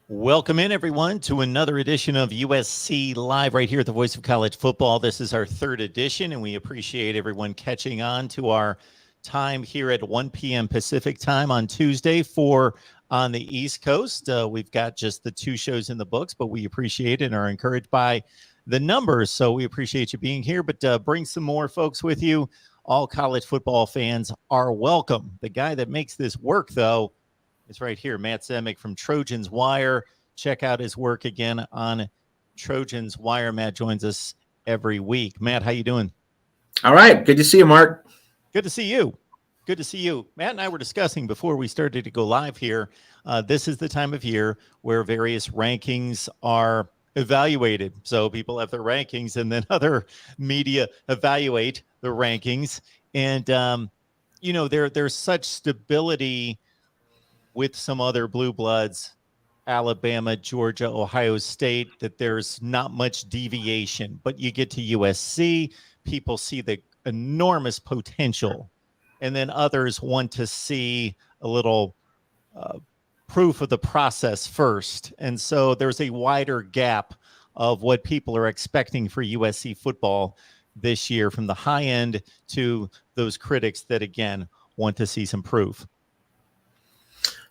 Welcome in, everyone, to another edition of USC Live right here at the Voice of College Football. This is our third edition, and we appreciate everyone catching on to our time here at 1 p.m. Pacific time on Tuesday on the East Coast. We've got just the two shows in the books, but we appreciate it and are encouraged by the numbers. So we appreciate you being here, but bring some more folks with you. All college football fans are welcome. The guy that makes this work, though, it's right here, Matt Zemek from Trojans Wire. Check out his work again on Trojans Wire. Matt joins us every week. Matt, how you doing? All right. Good to see you, Mark. Good to see you. Good to see you. Matt and I were discussing before we started to go live here. This is the time of year where various rankings are evaluated. So people have their rankings and then other media evaluate the rankings. And, there's such stability with some other blue bloods, Alabama, Georgia, Ohio State, that there's not much deviation. But you get to USC, people see the enormous potential, and then others want to see a little proof of the process first. And so there's a wider gap of what people are expecting for USC football this year, from the high end to those critics that, again, want to see some proof.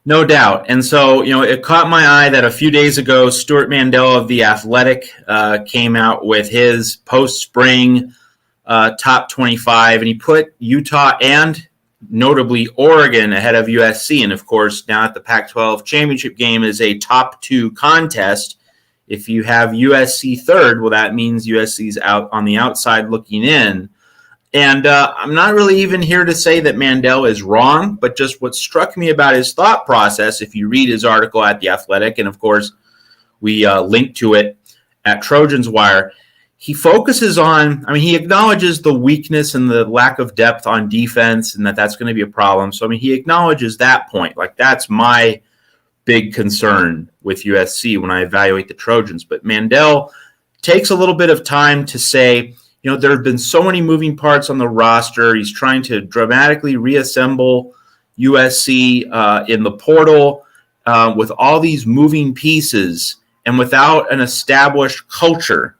No doubt. And so, it caught my eye that a few days ago, Stuart Mandel of The Athletic came out with his post-spring top 25, and he put Utah and notably Oregon ahead of USC. And of course, now at the Pac-12 championship game is a top two contest. If you have USC third, well, that means USC's out on the outside looking in. And I'm not really even here to say that Mandel is wrong, but just what struck me about his thought process, if you read his article at The Athletic, and of course, we link to it at Trojans Wire, he focuses on, he acknowledges the weakness and the lack of depth on defense and that's going to be a problem. So, he acknowledges that point. Like, that's my big concern with USC when I evaluate the Trojans. But Mandel takes a little bit of time to say, there have been so many moving parts on the roster. He's trying to dramatically reassemble USC in the portal with all these moving pieces, and without an established culture,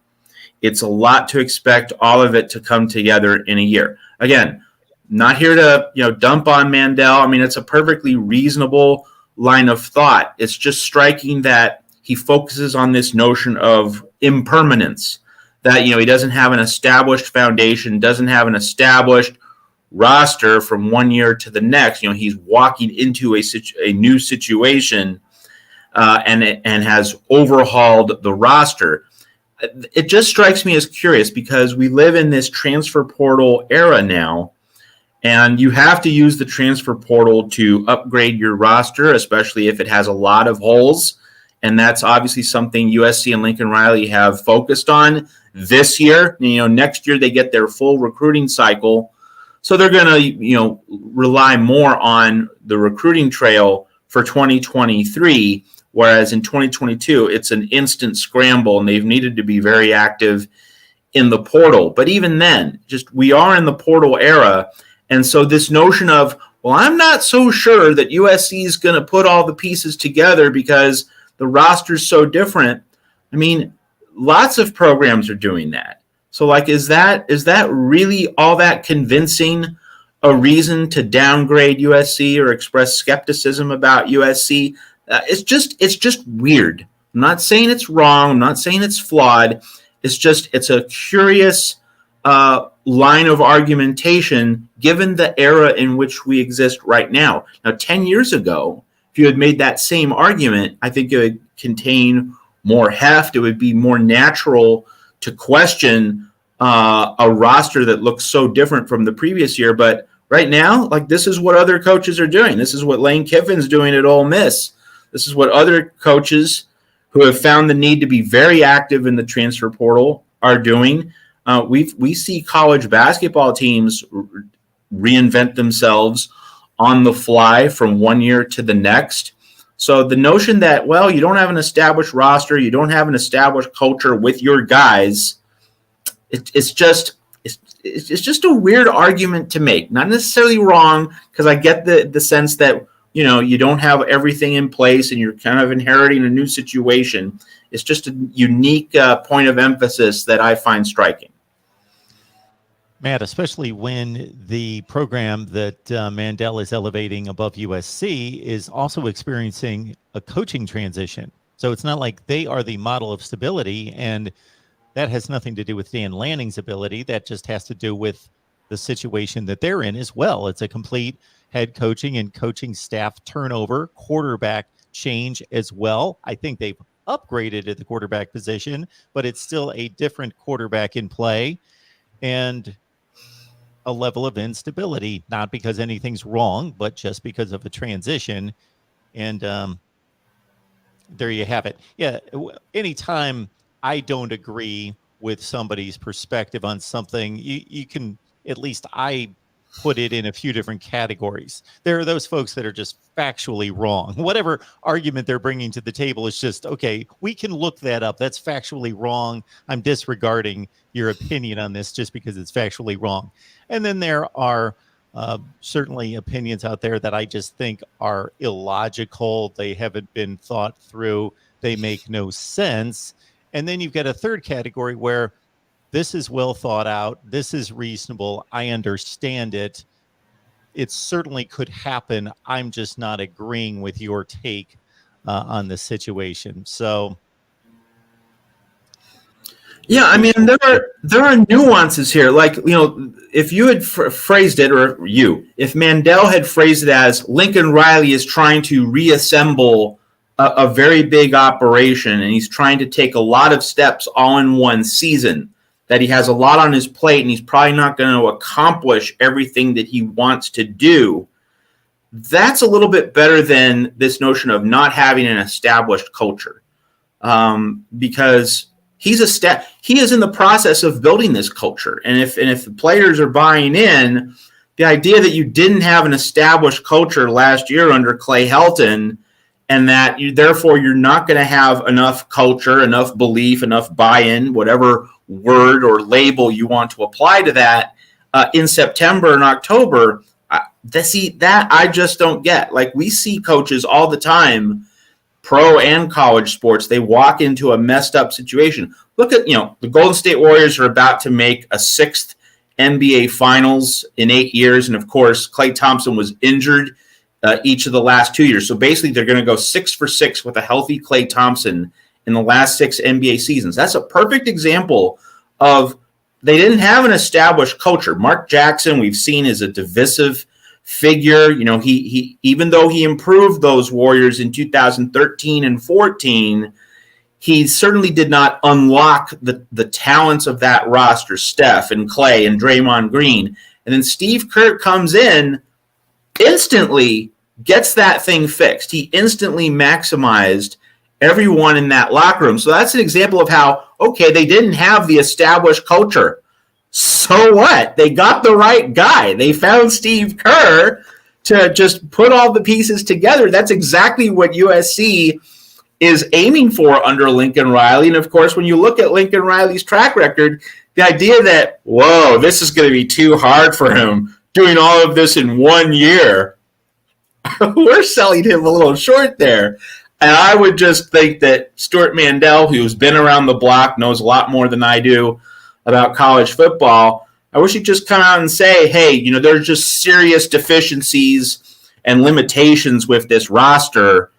it's a lot to expect all of it to come together in a year. Again, not here to dump on Mandel. It's a perfectly reasonable line of thought. It's just striking that he focuses on this notion of impermanence. That, he doesn't have an established foundation, doesn't have an established roster from one year to the next. He's walking into a new situation and has overhauled the roster. It just strikes me as curious because we live in this transfer portal era now, and you have to use the transfer portal to upgrade your roster, especially if it has a lot of holes. And that's obviously something USC and Lincoln Riley have focused on this year. Next year they get their full recruiting cycle. So they're going to, rely more on the recruiting trail for 2023, whereas in 2022, it's an instant scramble, and they've needed to be very active in the portal. But even then, we are in the portal era. And so this notion of, well, I'm not so sure that USC is going to put all the pieces together because the roster's so different. Lots of programs are doing that. So, is that really all that convincing a reason to downgrade USC or express skepticism about USC? It's just weird. I'm not saying it's wrong. I'm not saying it's flawed. It's a curious line of argumentation given the era in which we exist right now. Now, 10 years ago, if you had made that same argument, I think it would contain more heft. It would be more natural to question a roster that looks so different from the previous year. But right now, this is what other coaches are doing. This is what Lane Kiffin's doing at Ole Miss. This is what other coaches who have found the need to be very active in the transfer portal are doing. We see college basketball teams reinvent themselves on the fly from one year to the next. So the notion that, well, you don't have an established roster, you don't have an established culture with your guys, it's just a weird argument to make. Not necessarily wrong, because I get the sense that you don't have everything in place and you're kind of inheriting a new situation. It's just a unique point of emphasis that I find striking. Matt, especially when the program that Mandel is elevating above USC is also experiencing a coaching transition. So it's not like they are the model of stability, and that has nothing to do with Dan Lanning's ability. That just has to do with the situation that they're in as well. It's a complete head coaching and coaching staff turnover, quarterback change as well. I think they've upgraded at the quarterback position, but it's still a different quarterback in play, and a level of instability, not because anything's wrong, but just because of a transition. And there you have it. Yeah. Anytime I don't agree with somebody's perspective on something, you can, at least I put it in a few different categories. There are those folks that are just factually wrong. Whatever argument they're bringing to the table is just, okay, we can look that up. That's factually wrong. I'm disregarding your opinion on this just because it's factually wrong. And then there are certainly opinions out there that I just think are illogical. They haven't been thought through. They make no sense. And then you've got a third category where this is well thought out. This is reasonable. I understand it. It certainly could happen. I'm just not agreeing with your take on the situation. So, yeah, I mean, there are nuances here. Like, if you had phrased it, if Mandel had phrased it as Lincoln Riley is trying to reassemble a very big operation, and he's trying to take a lot of steps all in one season, that he has a lot on his plate and he's probably not going to accomplish everything that he wants to do, that's a little bit better than this notion of not having an established culture. Because he is in the process of building this culture. And if the players are buying in, the idea that you didn't have an established culture last year under Clay Helton, and that therefore you're not going to have enough culture, enough belief, enough buy-in, whatever word or label you want to apply to that in September and October, that I just don't get. Like, we see coaches all the time, pro and college sports, they walk into a messed up situation. Look at, the Golden State Warriors are about to make a 6th NBA Finals in 8 years. And of course, Klay Thompson was injured each of the last 2 years. So basically they're going to go 6 for 6 with a healthy Klay Thompson in the last 6 NBA seasons. That's a perfect example of they didn't have an established culture. Mark Jackson, we've seen, is a divisive figure. He even though he improved those Warriors in 2013 and 14, he certainly did not unlock the talents of that roster, Steph and Clay and Draymond Green. And then Steve Kerr comes in, instantly gets that thing fixed. He instantly maximized everyone in that locker room. So that's an example of how, okay, they didn't have the established culture. So what? They got the right guy. They found Steve Kerr to just put all the pieces together. That's exactly what USC is aiming for under Lincoln Riley. And of course, when you look at Lincoln Riley's track record, the idea that, whoa, this is going to be too hard for him doing all of this in 1 year, we're selling him a little short there. And I would just think that Stuart Mandel, who's been around the block, knows a lot more than I do about college football, I wish he'd just come out and say, hey, there's just serious deficiencies and limitations with this roster,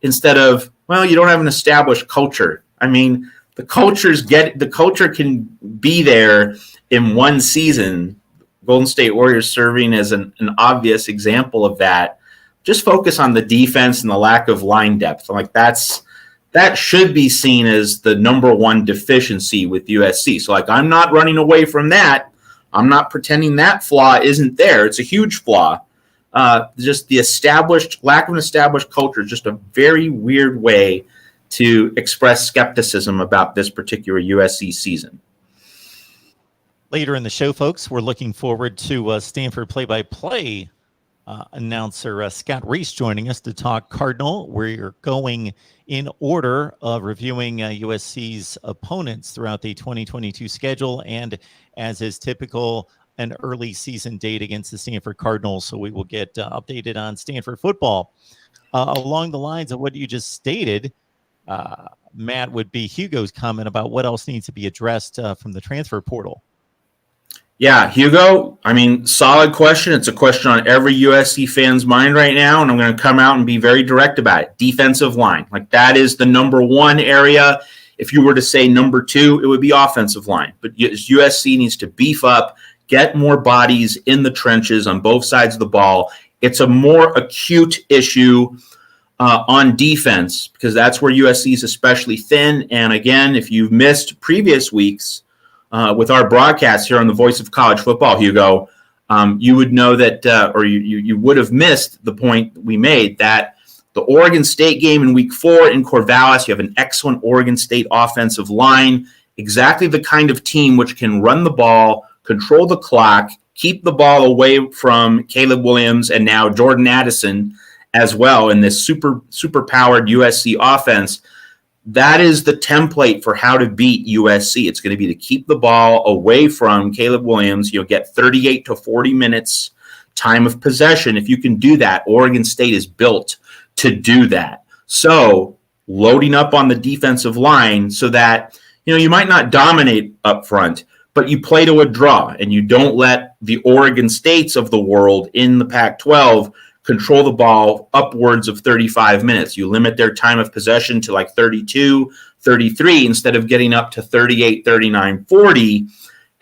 instead of, well, you don't have an established culture. I mean, the culture can be there in one season. Golden State Warriors serving as an obvious example of that. Just focus on the defense and the lack of line depth. I'm like, that should be seen as the number one deficiency with USC. So, I'm not running away from that. I'm not pretending that flaw isn't there. It's a huge flaw. Just the lack of an established culture is just a very weird way to express skepticism about this particular USC season. Later in the show, folks, we're looking forward to Stanford play-by-play announcer Scott Reese joining us to talk Cardinal. We're going in order of reviewing USC's opponents throughout the 2022 schedule, and as is typical, an early season date against the Stanford Cardinals, so we will get updated on Stanford football. Along the lines of what you just stated, Matt, would be Hugo's comment about what else needs to be addressed from the transfer portal. Yeah, Hugo, I mean, solid question. It's a question on every USC fan's mind right now, and I'm going to come out and be very direct about it. Defensive line. Like, that is the number one area. If you were to say number two, it would be offensive line. But USC needs to beef up, get more bodies in the trenches on both sides of the ball. It's a more acute issue on defense because that's where USC is especially thin. And again, if you've missed previous weeks, with our broadcast here on the Voice of College Football, Hugo, you would know that, or you would have missed the point we made that the Oregon State game in Week 4 in Corvallis, you have an excellent Oregon State offensive line, exactly the kind of team which can run the ball, control the clock, keep the ball away from Caleb Williams and now Jordan Addison as well in this super powered USC offense. That is the template for how to beat USC. It's going to be to keep the ball away from Caleb Williams. You'll get 38 to 40 minutes time of possession. If you can do that, Oregon State is built to do that. So loading up on the defensive line so that, you might not dominate up front, but you play to a draw and you don't let the Oregon States of the world in the Pac-12 control the ball upwards of 35 minutes. You limit their time of possession to like 32, 33 instead of getting up to 38, 39, 40.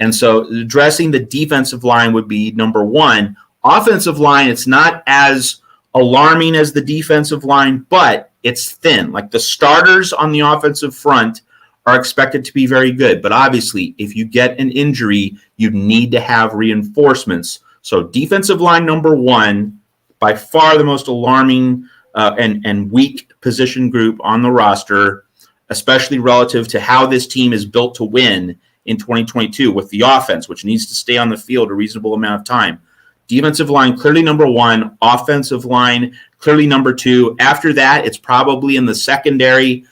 And so addressing the defensive line would be number one. Offensive line, it's not as alarming as the defensive line, but it's thin. Like, the starters on the offensive front are expected to be very good. But obviously, if you get an injury, you need to have reinforcements. So defensive line number one, by far the most alarming and weak position group on the roster, especially relative to how this team is built to win in 2022 with the offense, which needs to stay on the field a reasonable amount of time. Defensive line, clearly number one. Offensive line, clearly number two. After that, it's probably in the secondary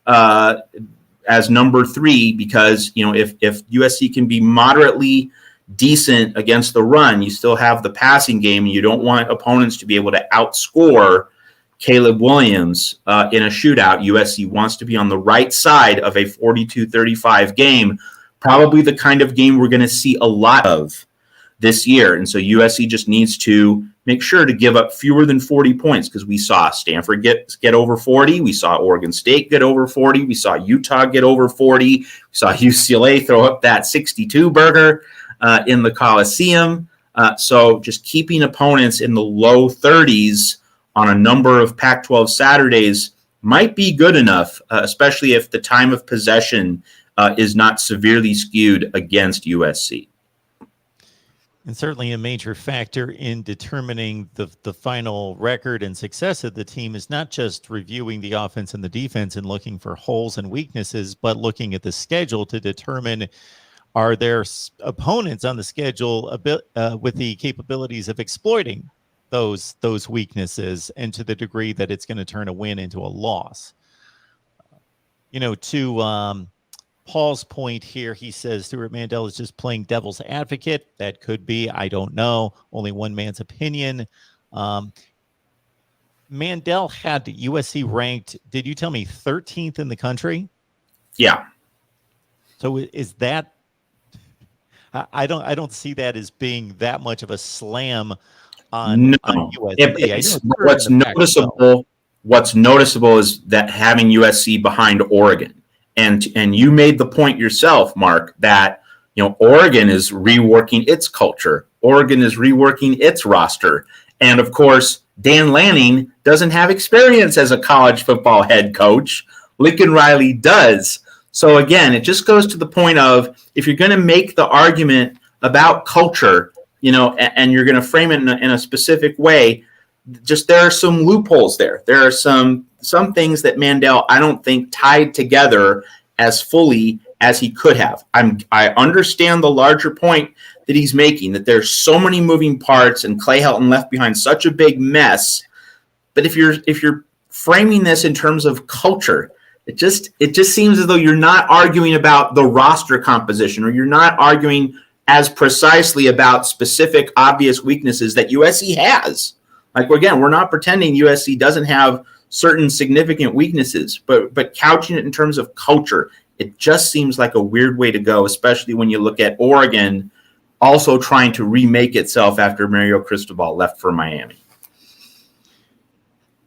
as number three because, if USC can be moderately decent against the run, you still have the passing game, and you don't want opponents to be able to outscore Caleb Williams in a shootout. USC wants to be on the right side of a 42-35 game, probably the kind of game we're going to see a lot of this year. And so USC just needs to make sure to give up fewer than 40 points because we saw Stanford get over 40. We saw Oregon State get over 40. We saw Utah get over 40. We saw UCLA throw up that 62 burger in the Coliseum. So just keeping opponents in the low 30s on a number of Pac-12 Saturdays might be good enough, especially if the time of possession is not severely skewed against USC. And certainly a major factor in determining the final record and success of the team is not just reviewing the offense and the defense and looking for holes and weaknesses, but looking at the schedule to determine, are there opponents on the schedule with the capabilities of exploiting those weaknesses, and to the degree that it's going to turn a win into a loss. To Paul's point here, he says Stuart Mandel is just playing devil's advocate. That could be, I don't know, only one man's opinion. Mandel had USC ranked, did you tell me 13th in the country? Yeah. So is that, I don't see that as being that much of a slam on USC. What's noticeable is that having USC behind Oregon. And you made the point yourself, Mark, that Oregon is reworking its culture. Oregon is reworking its roster. And of course, Dan Lanning doesn't have experience as a college football head coach. Lincoln Riley does. So again, it just goes to the point of, if you're going to make the argument about culture, and you're going to frame it in a specific way, just there are some loopholes there. There are some things that Mandel, I don't think, tied together as fully as he could have. I understand the larger point that he's making, that there's so many moving parts and Clay Helton left behind such a big mess. But if you're framing this in terms of culture, it just seems as though you're not arguing about the roster composition, or you're not arguing as precisely about specific obvious weaknesses that USC has. Like, again, we're not pretending USC doesn't have certain significant weaknesses, but couching it in terms of culture, it just seems like a weird way to go, especially when you look at Oregon also trying to remake itself after Mario Cristobal left for Miami.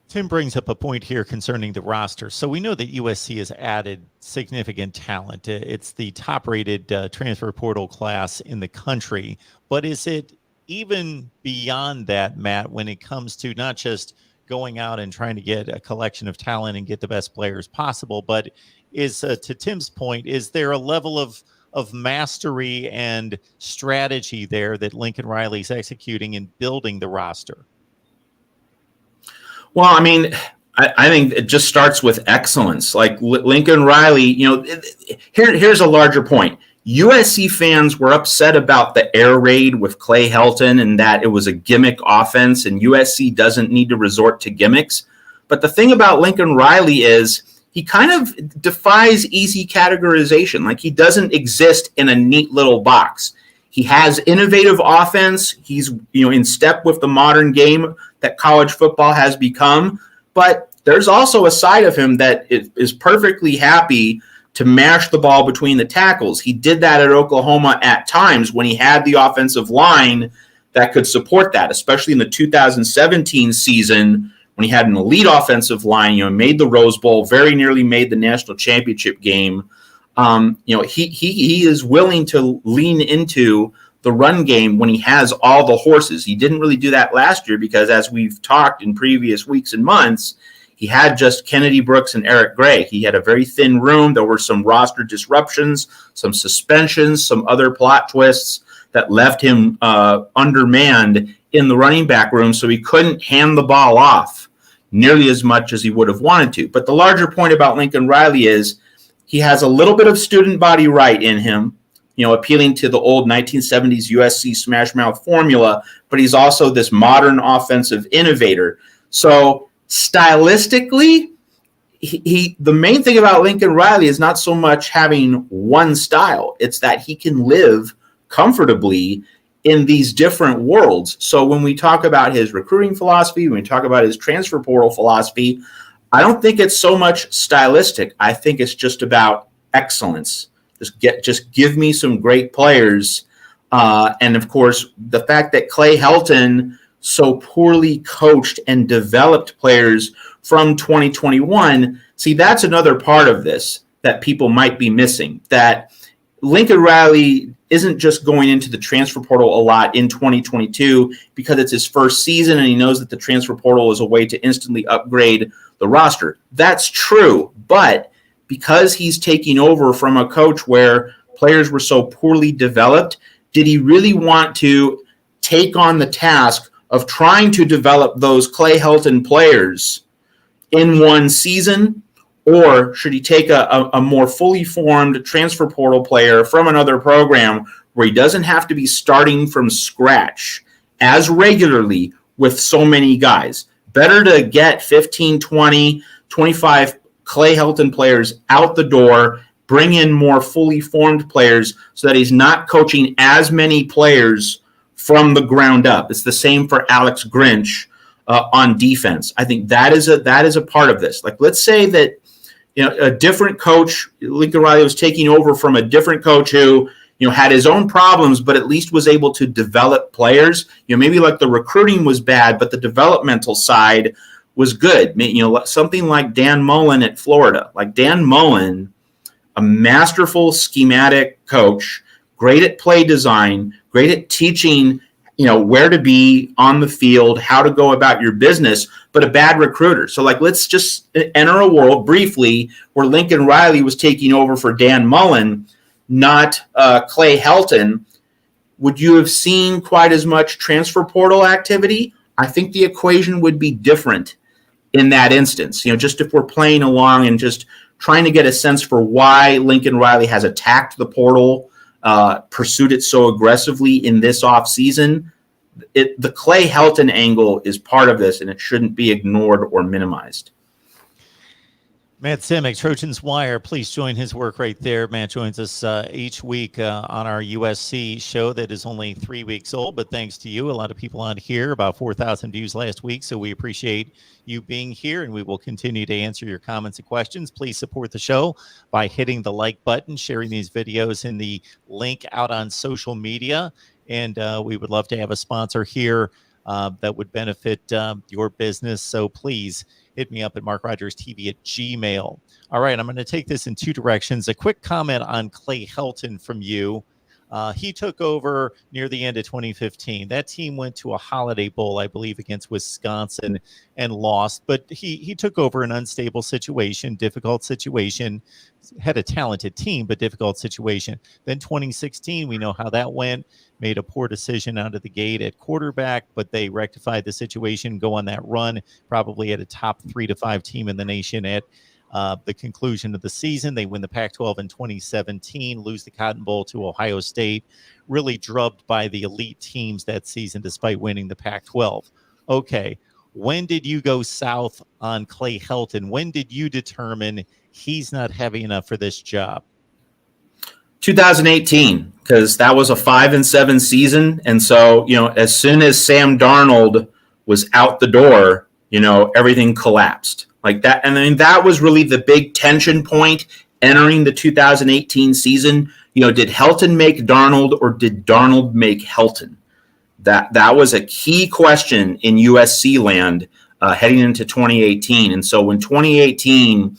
Tim brings up a point here concerning the roster. So we know that USC has added significant talent. It's the top-rated transfer portal class in the country. But is it even beyond that, Matt, when it comes to not just going out and trying to get a collection of talent and get the best players possible, but is, to Tim's point, is there a level of mastery and strategy there that Lincoln Riley's executing in building the roster? Well, I mean, I think it just starts with excellence. Like Lincoln Riley, here's a larger point. USC fans were upset about the air raid with Clay Helton and that it was a gimmick offense and USC doesn't need to resort to gimmicks. But the thing about Lincoln Riley is he kind of defies easy categorization. Like, he doesn't exist in a neat little box. He has innovative offense. He's, in step with the modern game that college football has become. But there's also a side of him that is perfectly happy to mash the ball between the tackles. He did that at Oklahoma at times when he had the offensive line that could support that, especially in the 2017 season when he had an elite offensive line, made the Rose Bowl, very nearly made the national championship game. He is willing to lean into the run game when he has all the horses. He didn't really do that last year because, as we've talked in previous weeks and months, he had just Kennedy Brooks and Eric Gray. He had a very thin room. There were some roster disruptions, some suspensions, some other plot twists that left him undermanned in the running back room, so he couldn't hand the ball off nearly as much as he would have wanted to. But the larger point about Lincoln Riley is he has a little bit of student body right in him, appealing to the old 1970s USC smash mouth formula, but he's also this modern offensive innovator. So stylistically, the main thing about Lincoln Riley is not so much having one style. It's that he can live comfortably in these different worlds. So when we talk about his recruiting philosophy, when we talk about his transfer portal philosophy, I don't think it's so much stylistic. I think it's just about excellence. Just give me some great players. And of course, the fact that Clay Helton so poorly coached and developed players from 2021, see, that's another part of this that people might be missing, that Lincoln Riley isn't just going into the transfer portal a lot in 2022 because it's his first season and he knows that the transfer portal is a way to instantly upgrade the roster. That's true, but because he's taking over from a coach where players were so poorly developed, did he really want to take on the task of trying to develop those Clay Helton players in one season? Or should he take a more fully formed transfer portal player from another program where he doesn't have to be starting from scratch as regularly with so many guys? Better to get 15, 20, 25 Clay Helton players out the door, bring in more fully formed players so that he's not coaching as many players from the ground up. It's the same for Alex Grinch on defense. I think that is a part of this. Like, let's say that a different coach, Lincoln Riley, was taking over from a different coach who, had his own problems, but at least was able to develop players. Maybe like the recruiting was bad, but the developmental side was good. Something like Dan Mullen at Florida. Like Dan Mullen, a masterful schematic coach, great at play design, great at teaching, where to be on the field, how to go about your business, but a bad recruiter. So, let's just enter a world briefly where Lincoln Riley was taking over for Dan Mullen, not Clay Helton. Would you have seen quite as much transfer portal activity? I think the equation would be different in that instance. Just if we're playing along and just trying to get a sense for why Lincoln Riley has attacked the portal, pursued it so aggressively in this offseason, the Clay Helton angle is part of this, and it shouldn't be ignored or minimized. Matt Simic, Trojans Wire, please join his work right there. Matt joins us each week on our USC show that is only 3 weeks old, but thanks to you, a lot of people on here, about 4,000 views last week, so we appreciate you being here, and we will continue to answer your comments and questions. Please support the show by hitting the like button, sharing these videos in the link out on social media, and we would love to have a sponsor here that would benefit your business, so please hit me up at MarkRogersTV at Gmail. All right, I'm going to take this in two directions. A quick comment on Clay Helton from you. He took over near the end of 2015. That team went to a Holiday Bowl, I believe, against Wisconsin and lost. But he took over an unstable situation, difficult situation, had a talented team, but difficult situation. Then 2016, we know how that went. Made a poor decision out of the gate at quarterback, but they rectified the situation, go on that run, probably at a top 3 to 5 team in the nation at the conclusion of the season. They win the Pac-12 in 2017, lose the Cotton Bowl to Ohio State, really drubbed by the elite teams that season despite winning the Pac-12. Okay, when did you go south on Clay Helton? When did you determine he's not heavy enough for this job? 2018, because that was a 5-7 season. And so, as soon as Sam Darnold was out the door, everything collapsed like that. And then that was really the big tension point entering the 2018 season. Did Helton make Darnold or did Darnold make Helton? That was a key question in USC land heading into 2018. And so when 2018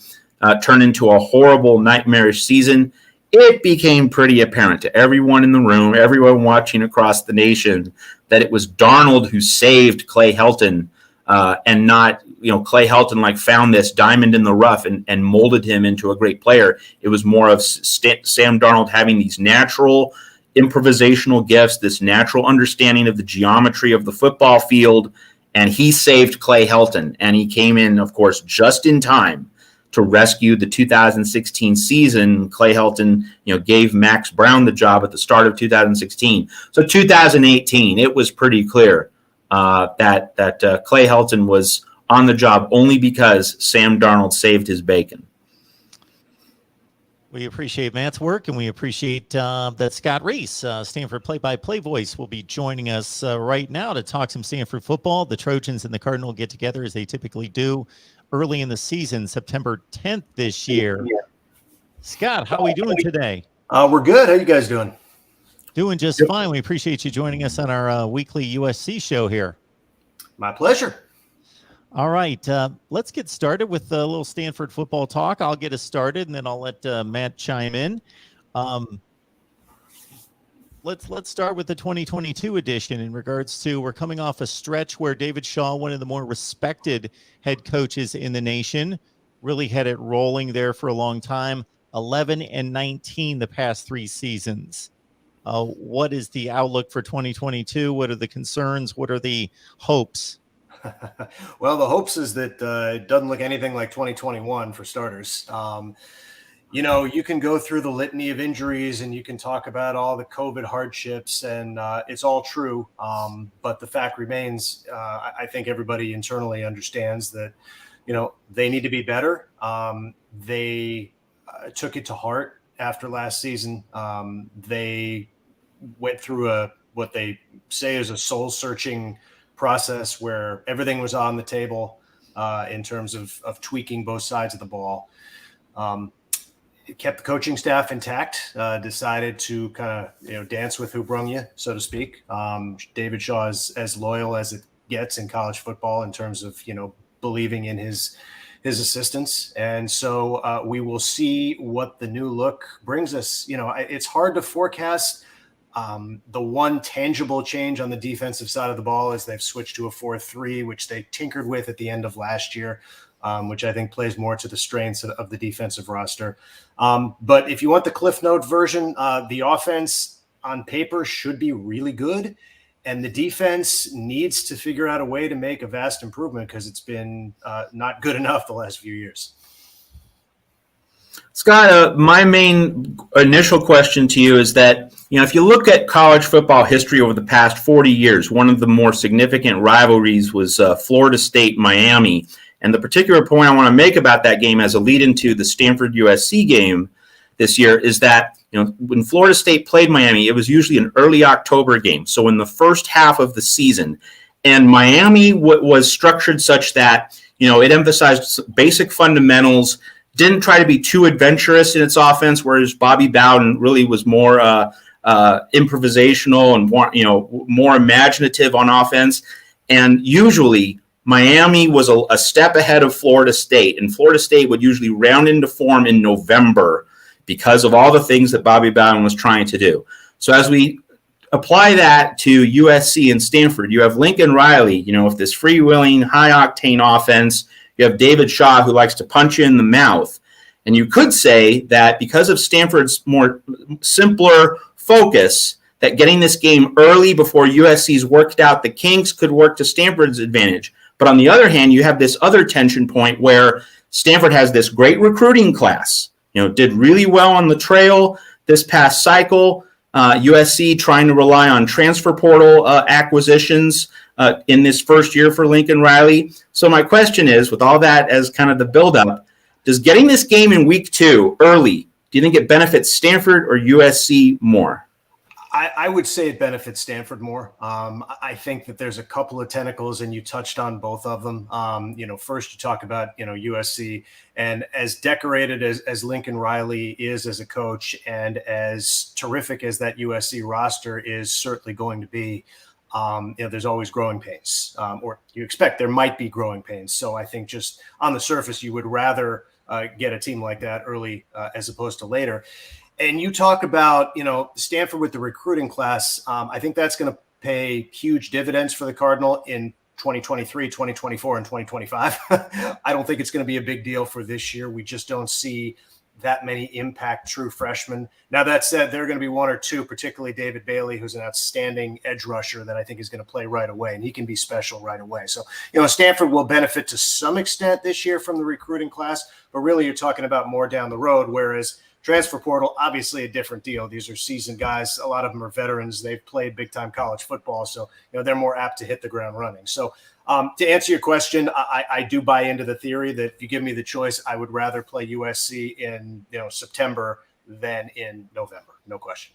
turned into a horrible, nightmarish season, it became pretty apparent to everyone in the room, everyone watching across the nation, that it was Darnold who saved Clay Helton and not, Clay Helton found this diamond in the rough and molded him into a great player. It was more of Sam Darnold having these natural improvisational gifts, this natural understanding of the geometry of the football field, and he saved Clay Helton. And he came in, of course, just in time to rescue the 2016 season. Clay Helton, gave Max Brown the job at the start of 2016. So 2018, it was pretty clear that Clay Helton was on the job only because Sam Darnold saved his bacon. We appreciate Matt's work, and we appreciate that Scott Reese, Stanford play-by-play voice, will be joining us right now to talk some Stanford football. The Trojans and the Cardinal get together as they typically do early in the season, September 10th this year. Yeah. Scott, how are we doing today? We're good. How you guys doing? Doing just fine. We appreciate you joining us on our weekly USC show here. My pleasure. All right, let's get started with a little Stanford football talk. I'll get us started, and then I'll let Matt chime in. Let's start with the 2022 edition in regards to, we're coming off a stretch where David Shaw, one of the more respected head coaches in the nation, really had it rolling there for a long time. 11-19 the past 3 seasons. What is the outlook for 2022? What are the concerns? What are the hopes? Well, the hopes is that it doesn't look anything like 2021 for starters. You can go through the litany of injuries and you can talk about all the COVID hardships, and it's all true. But the fact remains, I think everybody internally understands that, they need to be better. They took it to heart after last season. They went through what they say is a soul-searching process where everything was on the table in terms of tweaking both sides of the ball. It kept the coaching staff intact, decided to kind of, dance with who brung you, so to speak. David Shaw is as loyal as it gets in college football in terms of, believing in his assistants. And so we will see what the new look brings us. It's hard to forecast. The one tangible change on the defensive side of the ball is they've switched to a 4-3, which they tinkered with at the end of last year, which I think plays more to the strengths of the defensive roster. But if you want the Cliff Note version, the offense on paper should be really good, and the defense needs to figure out a way to make a vast improvement because it's been not good enough the last few years. Scott, my main initial question to you is that, if you look at college football history over the past 40 years, one of the more significant rivalries was Florida State-Miami. And the particular point I want to make about that game as a lead into the Stanford USC game this year is that, when Florida State played Miami, it was usually an early October game. So in the first half of the season, and Miami was structured such that, it emphasized basic fundamentals, didn't try to be too adventurous in its offense, whereas Bobby Bowden really was more improvisational and more imaginative on offense. And usually Miami was a step ahead of Florida State, and Florida State would usually round into form in November because of all the things that Bobby Bowden was trying to do. So as we apply that to USC and Stanford, you have Lincoln Riley, with this freewheeling, high-octane offense. You have David Shaw, who likes to punch you in the mouth. And you could say that because of Stanford's more simpler focus, that getting this game early before USC's worked out the kinks could work to Stanford's advantage. But on the other hand, you have this other tension point where Stanford has this great recruiting class, did really well on the trail this past cycle. USC trying to rely on transfer portal acquisitions in this first year for Lincoln Riley. So my question is, with all that as kind of the buildup, does getting this game in week 2 early, do you think it benefits Stanford or USC more? I would say it benefits Stanford more. I think that there's a couple of tentacles, and you touched on both of them. First you talk about, USC, and as decorated as Lincoln Riley is as a coach, and as terrific as that USC roster is certainly going to be, there's always growing pains, or you expect there might be growing pains. So I think just on the surface, you would rather get a team like that early as opposed to later. And you talk about, Stanford with the recruiting class. I think that's going to pay huge dividends for the Cardinal in 2023, 2024, and 2025. I don't think it's going to be a big deal for this year. We just don't see that many impact true freshmen. Now, that said, there are going to be one or two, particularly David Bailey, who's an outstanding edge rusher that I think is going to play right away, and he can be special right away. So, Stanford will benefit to some extent this year from the recruiting class, but really you're talking about more down the road, whereas transfer portal, obviously a different deal. These are seasoned guys. A lot of them are veterans. They've played big-time college football, so they're more apt to hit the ground running. So to answer your question, I do buy into the theory that if you give me the choice, I would rather play USC in September than in November. No question.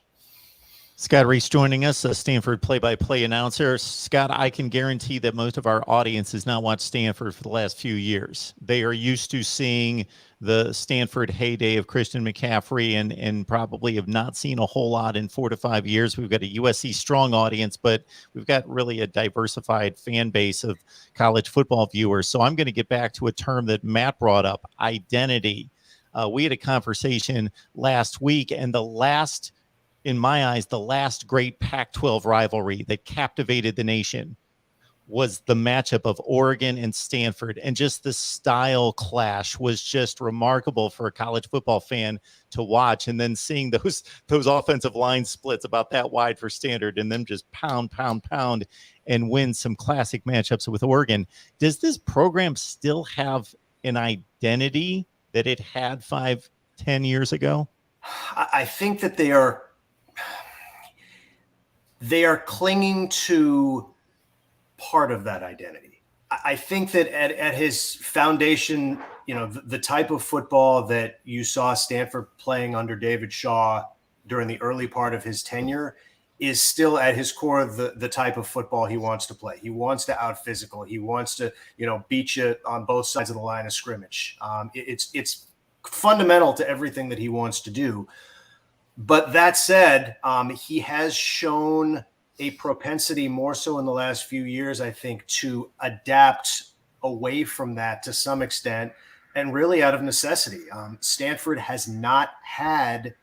Scott Reese joining us, a Stanford play-by-play announcer. Scott, I can guarantee that most of our audience has not watched Stanford for the last few years. They are used to seeing the Stanford heyday of Christian McCaffrey and probably have not seen a whole lot in 4 to 5 years. We've got a USC strong audience, but we've got really a diversified fan base of college football viewers. So I'm going to get back to a term that Matt brought up, identity. We had a conversation last week, and in my eyes, the last great Pac-12 rivalry that captivated the nation was the matchup of Oregon and Stanford. And just the style clash was just remarkable for a college football fan to watch. And then seeing those offensive line splits about that wide for Stanford and them just pound, and win some classic matchups with Oregon. Does this program still have an identity that it had 5-10 years ago? I think that they are clinging to part of that identity. I think that at his foundation, the type of football that you saw Stanford playing under David Shaw during the early part of his tenure is still at his core the type of football he wants to play. He wants to out physical. He wants to, beat you on both sides of the line of scrimmage. It's fundamental to everything that he wants to do. But that said, he has shown a propensity more so in the last few years, I think, to adapt away from that to some extent and really out of necessity. Stanford has not had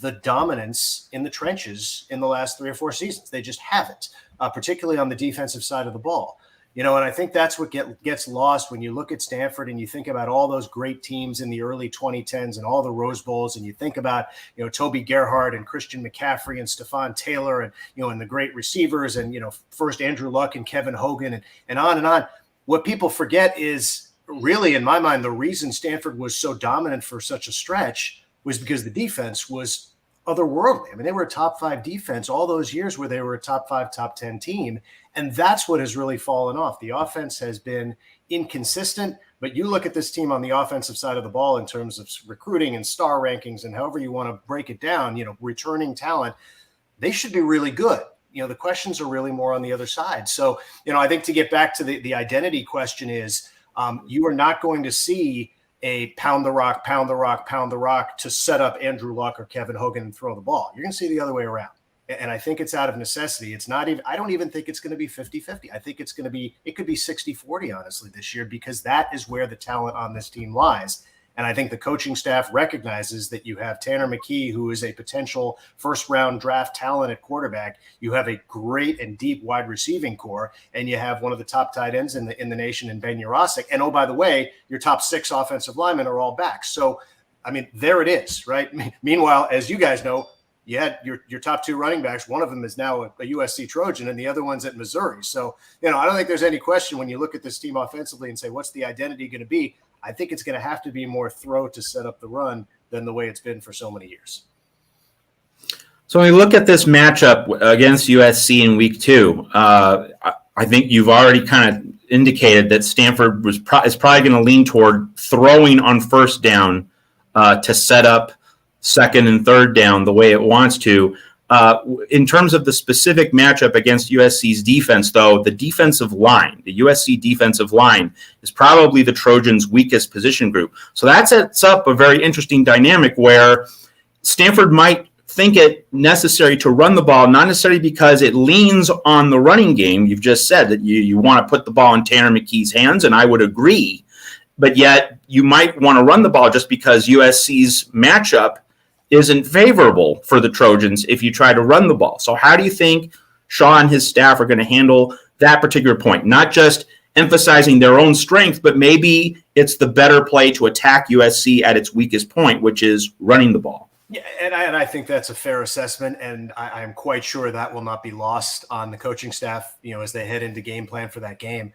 the dominance in the trenches in the last 3 or 4 seasons. They just haven't, particularly on the defensive side of the ball. And I think that's what gets lost when you look at Stanford and you think about all those great teams in the early 2010s and all the Rose Bowls, and you think about, Toby Gerhardt and Christian McCaffrey and Stephon Taylor and, and the great receivers and, first Andrew Luck and Kevin Hogan and on and on. What people forget is really, in my mind, the reason Stanford was so dominant for such a stretch was because the defense was otherworldly. I mean, they were a top 5 defense all those years where they were a top 5, top 10 team. And that's what has really fallen off. The offense has been inconsistent. But you look at this team on the offensive side of the ball in terms of recruiting and star rankings and however you want to break it down, returning talent, they should be really good. The questions are really more on the other side. So, I think to get back to the identity question is, you are not going to see a pound the rock, pound the rock, pound the rock to set up Andrew Luck or Kevin Hogan and throw the ball. You're going to see the other way around. And I think it's out of necessity. It's not even, I don't even think it's going to be 50-50. I think it could be 60-40, honestly, this year, because that is where the talent on this team lies. And I think the coaching staff recognizes that you have Tanner McKee, who is a potential first-round draft talent at quarterback. You have a great and deep wide receiving core, and you have one of the top tight ends in the nation in Ben Yurosek. And, oh, by the way, your top 6 offensive linemen are all back. So, I mean, there it is, right? Meanwhile, as you guys know, you had your top 2 running backs. One of them is now a USC Trojan, and the other one's at Missouri. So, I don't think there's any question when you look at this team offensively and say, what's the identity going to be? I think it's going to have to be more throw to set up the run than the way it's been for so many years. So when we look at this matchup against USC in week 2, I think you've already kind of indicated that Stanford is probably going to lean toward throwing on first down to set up second and third down the way it wants to. In terms of the specific matchup against USC's defense, though, the defensive line, the USC defensive line, is probably the Trojans' weakest position group. So that sets up a very interesting dynamic where Stanford might think it necessary to run the ball, not necessarily because it leans on the running game. You've just said that you want to put the ball in Tanner McKee's hands, and I would agree. But yet you might want to run the ball just because USC's matchup isn't favorable for the Trojans if you try to run the ball. So how do you think Shaw and his staff are going to handle that particular point? Not just emphasizing their own strength, but maybe it's the better play to attack USC at its weakest point, which is running the ball. Yeah, and I think that's a fair assessment, and I am quite sure that will not be lost on the coaching staff, as they head into game plan for that game.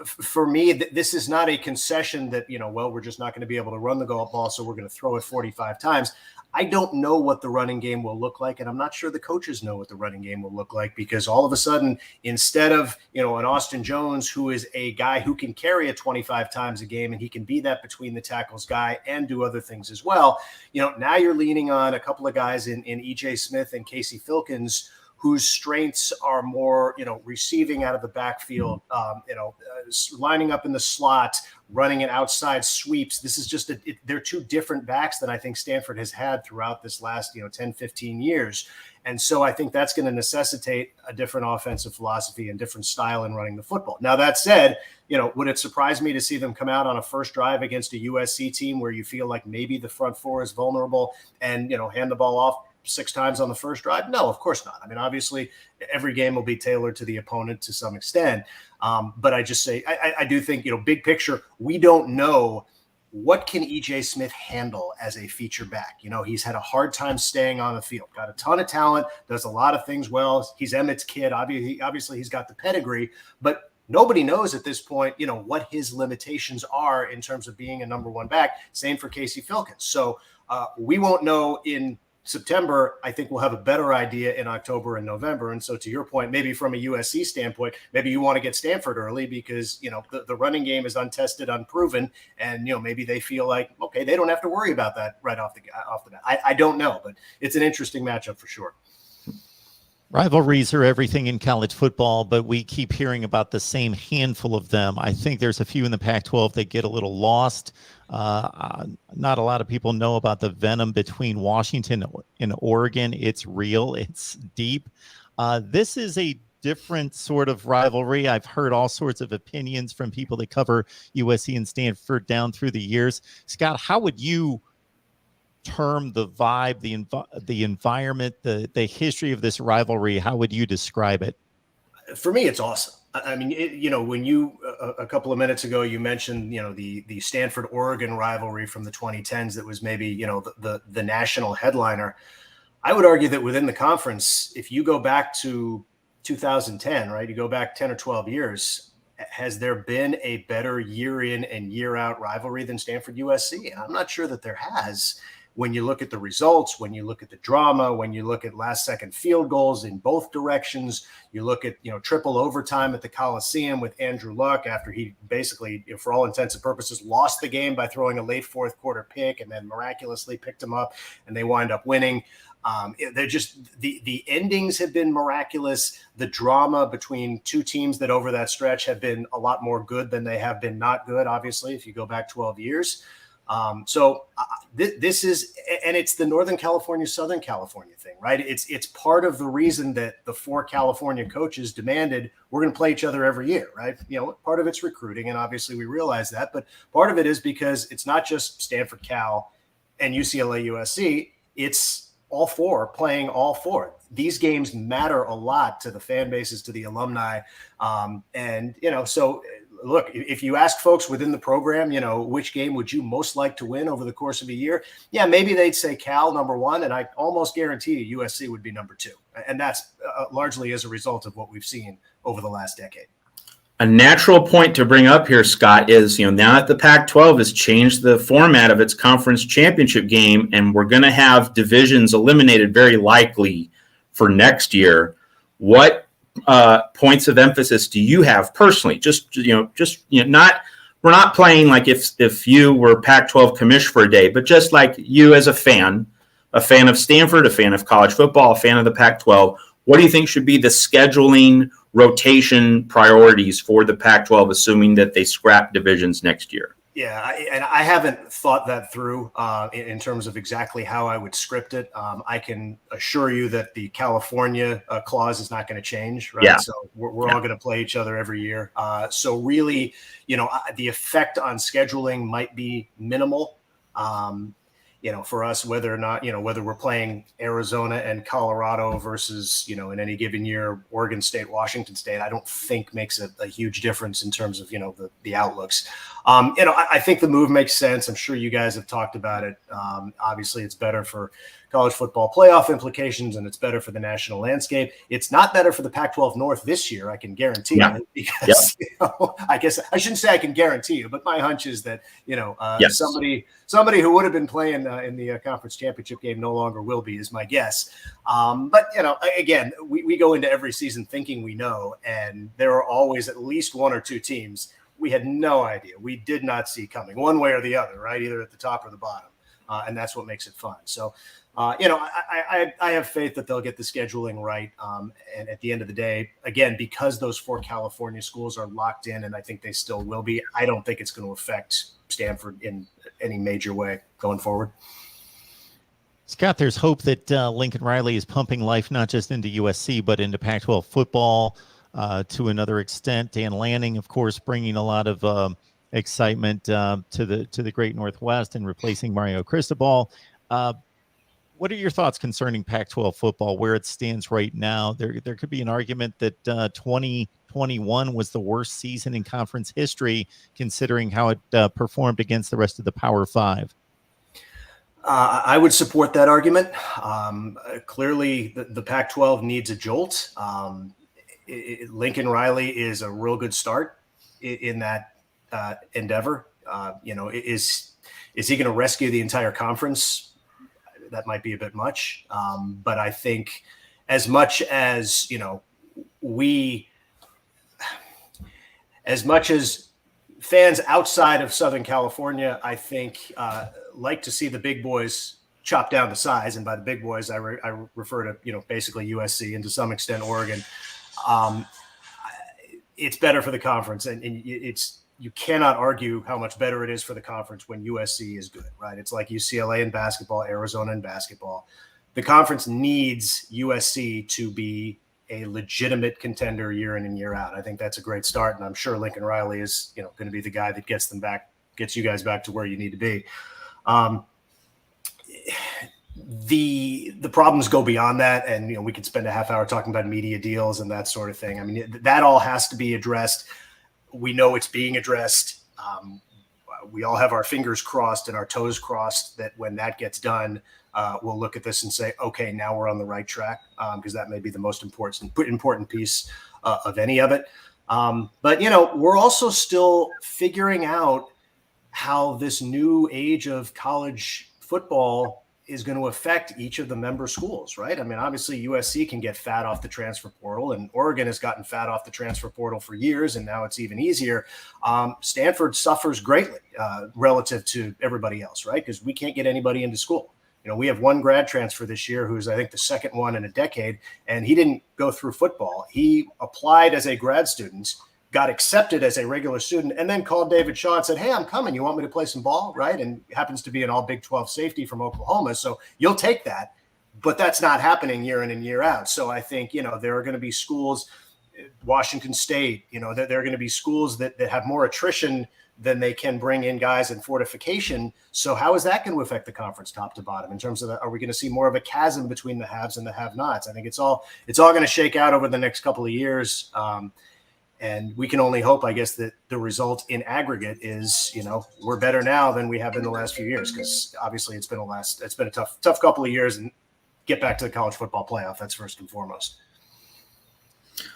For me, this is not a concession that, we're just not going to be able to run the golf ball, so we're going to throw it 45 times. I don't know what the running game will look like, and I'm not sure the coaches know what the running game will look like, because all of a sudden, instead of, an Austin Jones, who is a guy who can carry it 25 times a game, and he can be that between the tackles guy and do other things as well, now you're leaning on a couple of guys in E.J. Smith and Casey Filkins, whose strengths are more, receiving out of the backfield, lining up in the slot, running in outside sweeps. This is just they're 2 different backs than I think Stanford has had throughout this last, 10, 15 years. And so I think that's going to necessitate a different offensive philosophy and different style in running the football. Now, that said, would it surprise me to see them come out on a first drive against a USC team where you feel like maybe the front 4 is vulnerable and, hand the ball off 6 times on the first drive? No, of course not. I mean, obviously, every game will be tailored to the opponent to some extent. But I just say, I do think, big picture, we don't know what can E.J. Smith handle as a feature back. He's had a hard time staying on the field, got a ton of talent, does a lot of things well. He's Emmett's kid. Obviously, he's got the pedigree, but nobody knows at this point, what his limitations are in terms of being a number 1 back. Same for Casey Filkins. So we won't know in September. I think we'll have a better idea in October and November. And so to your point, maybe from a USC standpoint, maybe you want to get Stanford early because, the running game is untested, unproven. And, maybe they feel like, okay, they don't have to worry about that right off the bat. I don't know, but it's an interesting matchup for sure. Rivalries are everything in college football, but we keep hearing about the same handful of them. I think there's a few in the Pac-12 that get a little lost. Not a lot of people know about the venom between Washington and Oregon. It's real. It's deep. This is a different sort of rivalry. I've heard all sorts of opinions from people that cover USC and Stanford down through the years. Scott, how would you term the vibe, the environment, the history of this rivalry? How would you describe it? For me, it's awesome. I mean, when you a couple of minutes ago, you mentioned, the Stanford Oregon rivalry from the 2010s that was maybe, the national headliner. I would argue that within the conference, if you go back to 2010, right, you go back 10 or 12 years, has there been a better year in and year out rivalry than Stanford USC? And I'm not sure that there has. when you look at the results, when you look at the drama, when you look at last second field goals in both directions, you look at, triple overtime at the Coliseum with Andrew Luck after he basically, for all intents and purposes, lost the game by throwing a late fourth quarter pick and then miraculously picked him up and they wind up winning. They're just the endings have been miraculous. The drama between two teams that over that stretch have been a lot more good than they have been not good, obviously, if you go back 12 years. This is, and it's the Northern California, Southern California thing, right? It's part of the reason that the 4 California coaches demanded we're going to play each other every year, right? Part of it's recruiting, and obviously we realize that, but part of it is because it's not just Stanford, Cal, and UCLA, USC. It's all 4 playing all 4. These games matter a lot to the fan bases, to the alumni. So look, if you ask folks within the program, which game would you most like to win over the course of a year? Yeah, maybe they'd say Cal number 1, and I almost guarantee you USC would be number 2. And that's largely as a result of what we've seen over the last decade. A natural point to bring up here, Scott, is, now that the Pac-12 has changed the format of its conference championship game, and we're going to have divisions eliminated very likely for next year, what points of emphasis do you have personally? We're not playing like if you were Pac-12 commish for a day, but just like you as a fan of Stanford, a fan of college football, a fan of the Pac-12, what do you think should be the scheduling rotation priorities for the Pac-12, assuming that they scrap divisions next year? Yeah, I haven't thought that through in terms of exactly how I would script it. I can assure you that the California clause is not going to change, right? Yeah. So we're all going to play each other every year. So really, the effect on scheduling might be minimal. For us, whether or not, whether we're playing Arizona and Colorado versus, in any given year, Oregon State, Washington State, I don't think makes a huge difference in terms of, the outlooks. I think the move makes sense. I'm sure you guys have talked about it. Obviously, it's better for college football playoff implications, and it's better for the national landscape. It's not better for the Pac-12 North this year, I can guarantee you, because I guess I shouldn't say I can guarantee you, but my hunch is that somebody who would have been playing in the conference championship game no longer will be, is my guess. But again, we go into every season thinking we know, and there are always at least 1 or 2 teams we had no idea, we did not see coming one way or the other, right? Either at the top or the bottom, and that's what makes it fun. So. I have faith that they'll get the scheduling right. And at the end of the day, again, because those 4 California schools are locked in, and I think they still will be, I don't think it's going to affect Stanford in any major way going forward. Scott, there's hope that Lincoln Riley is pumping life not just into USC, but into Pac-12 football to another extent. Dan Lanning, of course, bringing a lot of excitement to the Great Northwest and replacing Mario Cristobal. What are your thoughts concerning Pac-12 football, where it stands right now? There could be an argument that 2021 was the worst season in conference history, considering how it performed against the rest of the Power 5. I would support that argument. Clearly, the Pac-12 needs a jolt. Lincoln Riley is a real good start in that endeavor. Is he going to rescue the entire conference? That might be a bit much. But I think as much as, as much as fans outside of Southern California, I think like to see the big boys chop down to size. And by the big boys, I refer to, basically USC and to some extent Oregon. It's better for the conference, and you cannot argue how much better it is for the conference when USC is good, right? It's like UCLA in basketball, Arizona in basketball. The conference needs USC to be a legitimate contender year in and year out. I think that's a great start, and I'm sure Lincoln Riley is, going to be the guy that gets you guys back to where you need to be. The problems go beyond that, and we could spend a half hour talking about media deals and that sort of thing. I mean, that all has to be addressed. We know it's being addressed. We all have our fingers crossed and our toes crossed that when that gets done, we'll look at this and say, okay, now we're on the right track, because that may be the most important piece of any of it. But we're also still figuring out how this new age of college football is going to affect each of the member schools, right? I mean, obviously USC can get fat off the transfer portal, and Oregon has gotten fat off the transfer portal for years, and now it's even easier. Stanford suffers greatly relative to everybody else, right? Because we can't get anybody into school. You know, we have one grad transfer this year who's, I think, the second one in a decade, and he didn't go through football. He applied as a grad student, got accepted as a regular student, and then called David Shaw and said, hey, I'm coming. You want me to play some ball, right? And happens to be an all Big 12 safety from Oklahoma. So you'll take that. But that's not happening year in and year out. So I think, you know, there are going to be schools, Washington State, you know, there are going to be schools that have more attrition than they can bring in guys in fortification. So how is that going to affect the conference top to bottom in terms of are we going to see more of a chasm between the haves and the have-nots? I think it's all going to shake out over the next couple of years. And we can only hope, I guess, that the result in aggregate is, you know, we're better now than we have been the last few years, because obviously it's been a tough couple of years, and get back to the college football playoff. That's first and foremost.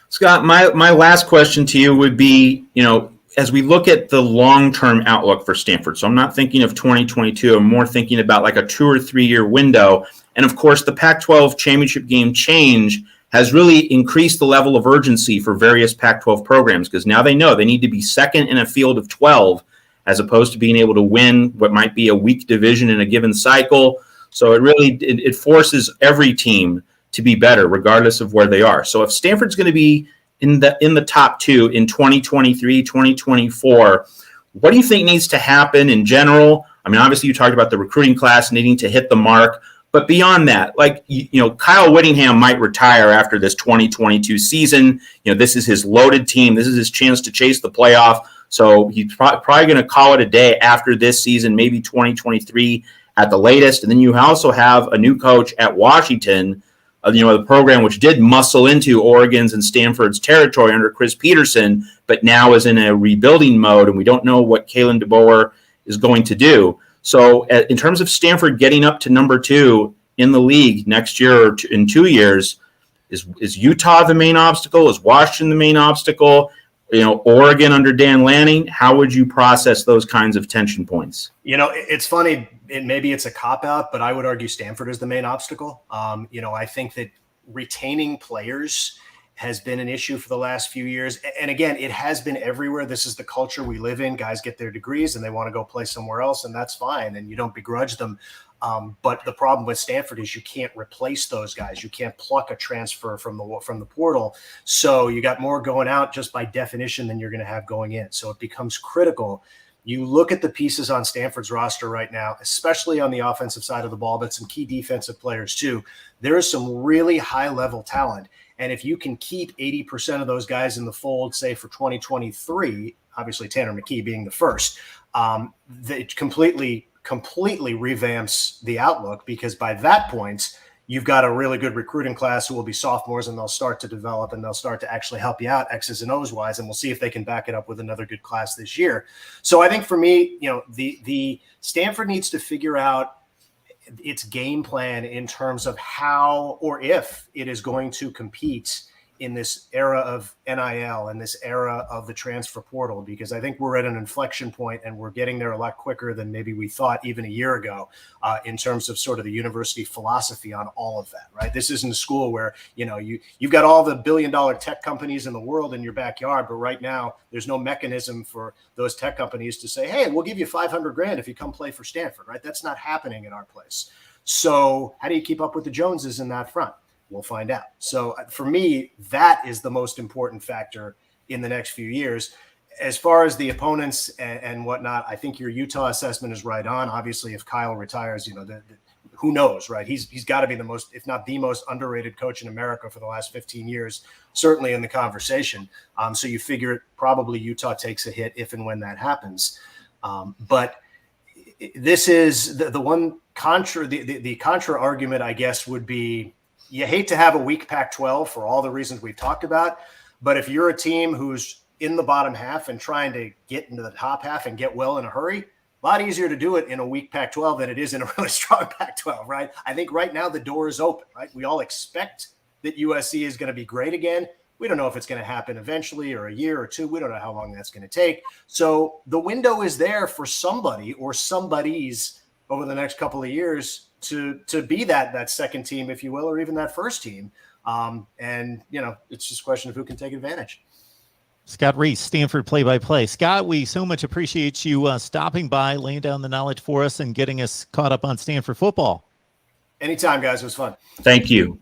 Scott, my last question to you would be, you know, as we look at the long-term outlook for Stanford, so I'm not thinking of 2022, I'm more thinking about like a 2 or 3 year window. And of course, the Pac-12 championship game change has really increased the level of urgency for various Pac-12 programs, because now they know they need to be second in a field of 12 as opposed to being able to win what might be a weak division in a given cycle. So it forces every team to be better regardless of where they are. So if Stanford's going to be in the top 2 in 2023, 2024, what do you think needs to happen in general? I mean, obviously you talked about the recruiting class needing to hit the mark. But beyond that, like, you know, Kyle Whittingham might retire after this 2022 season. You know, this is his loaded team. This is his chance to chase the playoff. So he's probably going to call it a day after this season, maybe 2023 at the latest. And then you also have a new coach at Washington, you know, the program which did muscle into Oregon's and Stanford's territory under Chris Peterson, but now is in a rebuilding mode, and we don't know what Kalen DeBoer is going to do. So in terms of Stanford getting up to number 2 in the league next year or in 2 years, is Utah the main obstacle? Is Washington the main obstacle? You know, Oregon under Dan Lanning, how would you process those kinds of tension points? You know, it's funny. Maybe it's a cop-out, but I would argue Stanford is the main obstacle. You know, I think that retaining players has been an issue for the last few years. And again, it has been everywhere. This is the culture we live in. Guys get their degrees and they want to go play somewhere else, and that's fine. And you don't begrudge them. But the problem with Stanford is you can't replace those guys. You can't pluck a transfer from the portal. So you got more going out just by definition than you're going to have going in. So it becomes critical. You look at the pieces on Stanford's roster right now, especially on the offensive side of the ball, but some key defensive players too. There is some really high-level talent. And if you can keep 80% of those guys in the fold, say for 2023, obviously Tanner McKee being the first, that completely revamps the outlook, because by that point, you've got a really good recruiting class who will be sophomores, and they'll start to develop and they'll start to actually help you out X's and O's wise. And we'll see if they can back it up with another good class this year. So I think for me, you know, the Stanford needs to figure out its game plan in terms of how or if it is going to compete in this era of NIL and this era of the transfer portal, because I think we're at an inflection point and we're getting there a lot quicker than maybe we thought even a year ago in terms of sort of the university philosophy on all of that, right? This isn't a school where, you know, you've got all the billion-dollar tech companies in the world in your backyard, but right now there's no mechanism for those tech companies to say, hey, we'll give you $500,000 if you come play for Stanford, right? That's not happening at our place. So how do you keep up with the Joneses in that front? We'll find out. So for me, that is the most important factor in the next few years. As far as the opponents and whatnot, I think your Utah assessment is right on. Obviously, if Kyle retires, you know, who knows, right? He's got to be the most, if not the most underrated coach in America for the last 15 years, certainly in the conversation. So you figure probably Utah takes a hit if and when that happens. But this is the one contra, the contra argument, I guess, would be, you hate to have a weak Pac-12 for all the reasons we've talked about, but if you're a team who's in the bottom half and trying to get into the top half and get well in a hurry, a lot easier to do it in a weak Pac-12 than it is in a really strong Pac-12, right? I think right now the door is open, right? We all expect that USC is going to be great again. We don't know if it's going to happen eventually or a year or two. We don't know how long that's going to take. So the window is there for somebody or somebody's over the next couple of years to be that second team, if you will, or even that first team. And, it's just a question of who can take advantage. Scott Reese, Stanford play-by-play. Scott, we so much appreciate you stopping by, laying down the knowledge for us, and getting us caught up on Stanford football. Anytime, guys. It was fun. Thank you.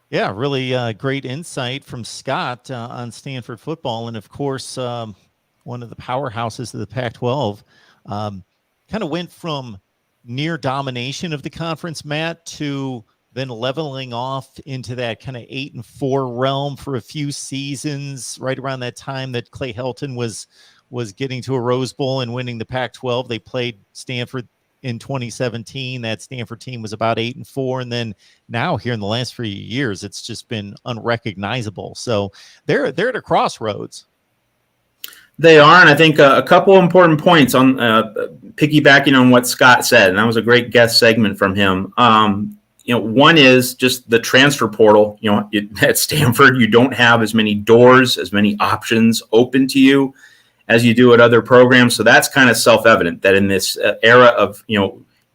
Yeah, really great insight from Scott on Stanford football. And, of course, one of the powerhouses of the Pac-12. Kind of went from near domination of the conference, Matt, to then leveling off into that kind of 8-4 realm for a few seasons, right around that time that Clay Helton was getting to a Rose Bowl and winning the Pac-12. They played Stanford in 2017. That Stanford team was about 8-4. And then now here in the last few years, it's just been unrecognizable. So they're at a crossroads. They are, and I think a couple important points on piggybacking on what Scott said, and that was a great guest segment from him. One is just the transfer portal. At Stanford, you don't have as many doors, as many options open to you as you do at other programs. So that's kind of self-evident that in this era of,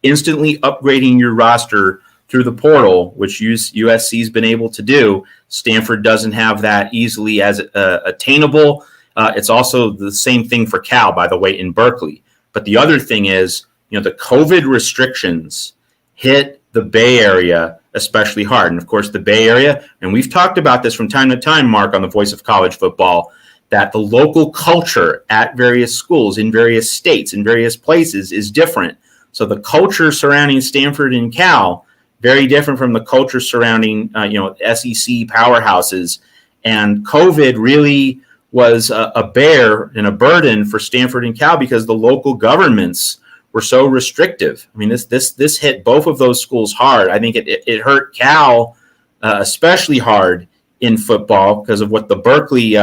instantly upgrading your roster through the portal, which USC's been able to do, Stanford doesn't have that easily as attainable. It's also the same thing for Cal, by the way, in Berkeley. But the other thing is, the COVID restrictions hit the Bay Area especially hard. And of course, the Bay Area, and we've talked about this from time to time, Mark, on the Voice of College Football, that the local culture at various schools in various states, in various places is different. So the culture surrounding Stanford and Cal, very different from the culture surrounding, SEC powerhouses. And COVID really was a bear and a burden for Stanford and Cal because the local governments were so restrictive. I mean, this hit both of those schools hard. I think it hurt Cal especially hard in football because of what the Berkeley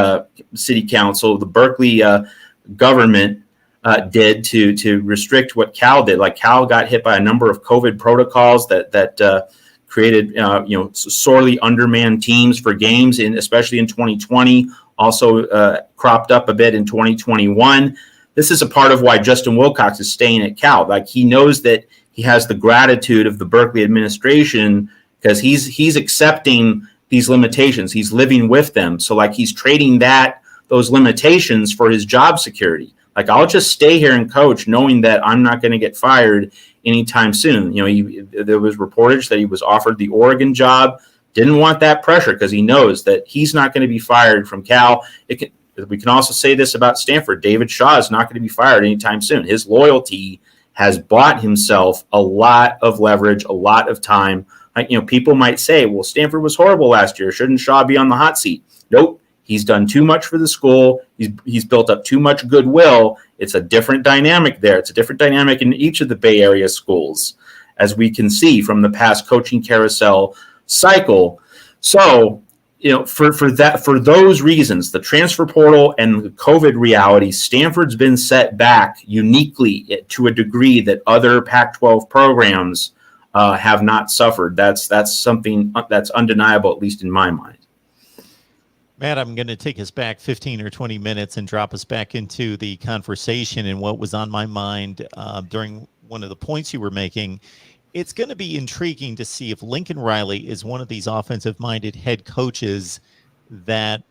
City Council, the Berkeley government did to restrict what Cal did. Like Cal got hit by a number of COVID protocols that created sorely undermanned teams for games, especially in 2020. Also cropped up a bit in 2021. This is a part of why Justin Wilcox is staying at Cal. Like he knows that he has the gratitude of the Berkeley administration because he's accepting these limitations. He's living with them. So like he's trading those limitations for his job security. Like I'll just stay here and coach knowing that I'm not going to get fired anytime soon. There was reportage that he was offered the Oregon job. Didn't want that pressure because he knows that he's not going to be fired from Cal. We can also say this about Stanford. David Shaw is not going to be fired anytime soon. His loyalty has bought himself a lot of leverage, a lot of time. People might say, well, Stanford was horrible last year. Shouldn't Shaw be on the hot seat? Nope. He's done too much for the school. He's built up too much goodwill. It's a different dynamic there. It's a different dynamic in each of the Bay Area schools, as we can see from the past coaching carousel cycle. So, for those reasons, the transfer portal and the COVID reality, Stanford's been set back uniquely to a degree that other Pac-12 programs have not suffered. That's something that's undeniable, at least in my mind. Matt, I'm going to take us back 15 or 20 minutes and drop us back into the conversation and what was on my mind during one of the points you were making. It's going to be intriguing to see if Lincoln Riley is one of these offensive-minded head coaches that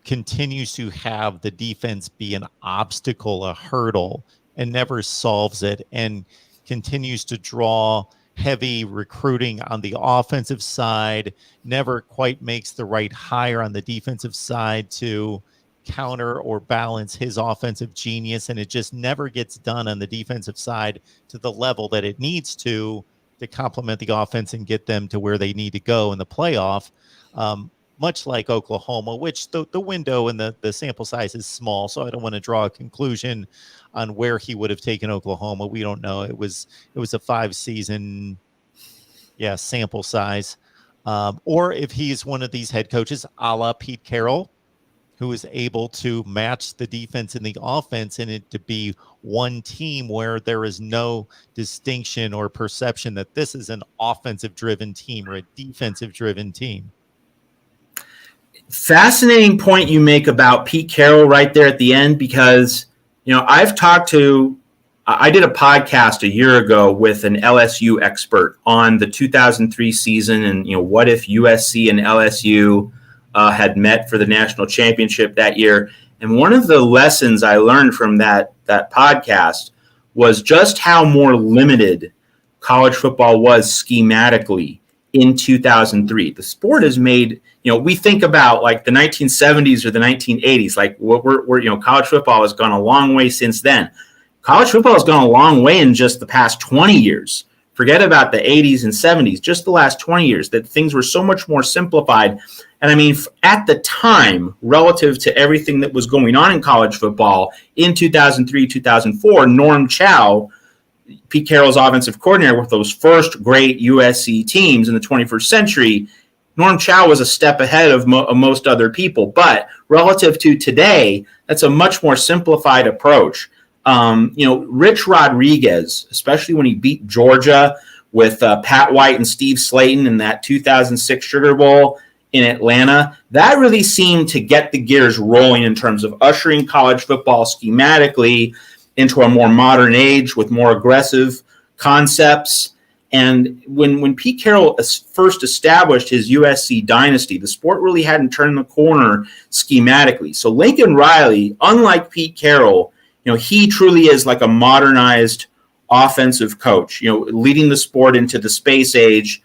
continues to have the defense be an obstacle, a hurdle, and never solves it, and continues to draw heavy recruiting on the offensive side, never quite makes the right hire on the defensive side to counter or balance his offensive genius, and it just never gets done on the defensive side to the level that it needs to complement the offense and get them to where they need to go in the playoff. Much like Oklahoma, which the window and the sample size is small, so I don't want to draw a conclusion on where he would have taken Oklahoma. We don't know. It was a 5-season sample size. Or if he's one of these head coaches a la Pete Carroll, who is able to match the defense and the offense and it to be one team where there is no distinction or perception that this is an offensive-driven team or a defensive-driven team. Fascinating point you make about Pete Carroll right there at the end, because I did a podcast a year ago with an LSU expert on the 2003 season, and what if USC and LSU had met for the national championship that year. And one of the lessons I learned from that podcast was just how more limited college football was schematically in 2003. The sport has made, we think about like the 1970s or the 1980s, like we're college football has gone a long way since then. College football has gone a long way in just the past 20 years. Forget about the 80s and 70s, just the last 20 years, that things were so much more simplified. And I mean, at the time, relative to everything that was going on in college football in 2003, 2004, Norm Chow, Pete Carroll's offensive coordinator with those first great USC teams in the 21st century, Norm Chow was a step ahead of most other people. But relative to today, that's a much more simplified approach. Rich Rodriguez, especially when he beat Georgia with Pat White and Steve Slayton in that 2006 Sugar Bowl in Atlanta, that really seemed to get the gears rolling in terms of ushering college football schematically into a more modern age with more aggressive concepts. And when Pete Carroll first established his USC dynasty, the sport really hadn't turned the corner schematically. So Lincoln Riley, unlike Pete Carroll, he truly is like a modernized offensive coach, leading the sport into the space age,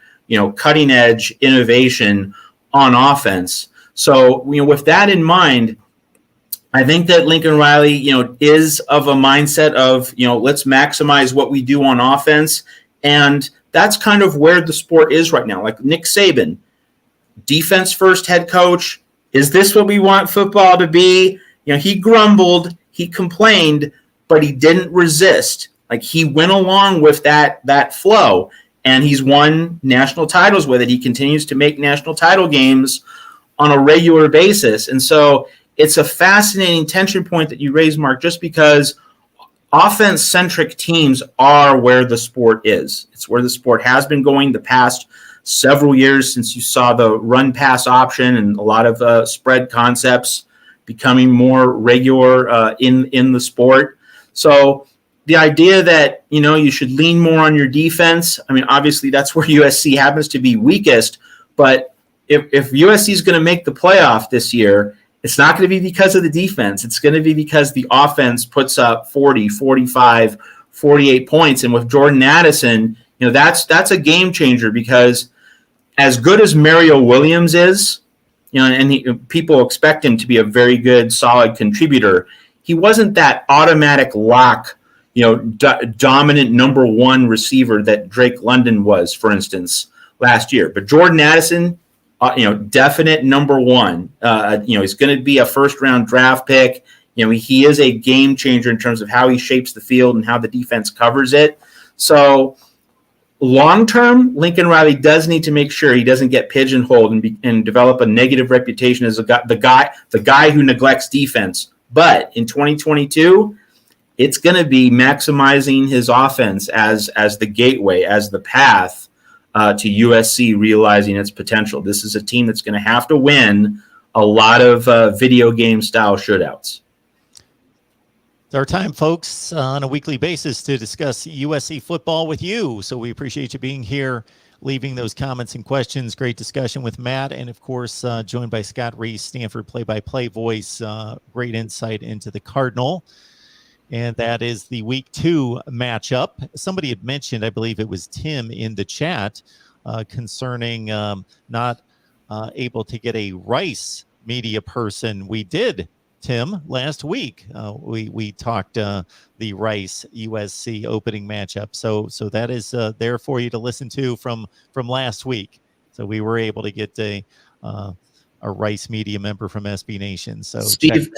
cutting edge innovation on offense. So, with that in mind, I think that Lincoln Riley, is of a mindset of, let's maximize what we do on offense. And that's kind of where the sport is right now. Like Nick Saban, defense first head coach. Is this what we want football to be? He grumbled, he complained, but he didn't resist. Like he went along with that flow, and he's won national titles with it. He continues to make national title games on a regular basis. And so it's a fascinating tension point that you raise, Mark, just because offense-centric teams are where the sport is. It's where the sport has been going the past several years since you saw the run-pass option and a lot of spread concepts becoming more regular in the sport. So the idea that, you should lean more on your defense, I mean, obviously that's where USC happens to be weakest, but if USC is going to make the playoff this year, it's not going to be because of the defense. It's going to be because the offense puts up 40, 45, 48 points. And with Jordan Addison, that's a game changer, because as good as Mario Williams is, and people expect him to be a very good, solid contributor, he wasn't that automatic lock, dominant number one receiver that Drake London was, for instance, last year. But Jordan Addison, definite number one. He's going to be a first-round draft pick. He is a game changer in terms of how he shapes the field and how the defense covers it. So long-term, Lincoln Riley does need to make sure he doesn't get pigeonholed and develop a negative reputation as the guy who neglects defense. But in 2022, it's going to be maximizing his offense as the gateway, as the path to USC realizing its potential. This is a team that's going to have to win a lot of video game style shootouts. It's our time, folks, on a weekly basis to discuss USC football with you. So we appreciate you being here, leaving those comments and questions. Great discussion with Matt, and of course, joined by Scott Reese, Stanford play-by-play voice. Great insight into the Cardinal. And that is the week 2 matchup. Somebody had mentioned, I believe it was Tim in the chat, concerning not able to get a Rice media person. We did, Tim, last week. We talked the Rice USC opening matchup. So that is there for you to listen to from last week. So we were able to get a Rice media member from SB Nation. So Steve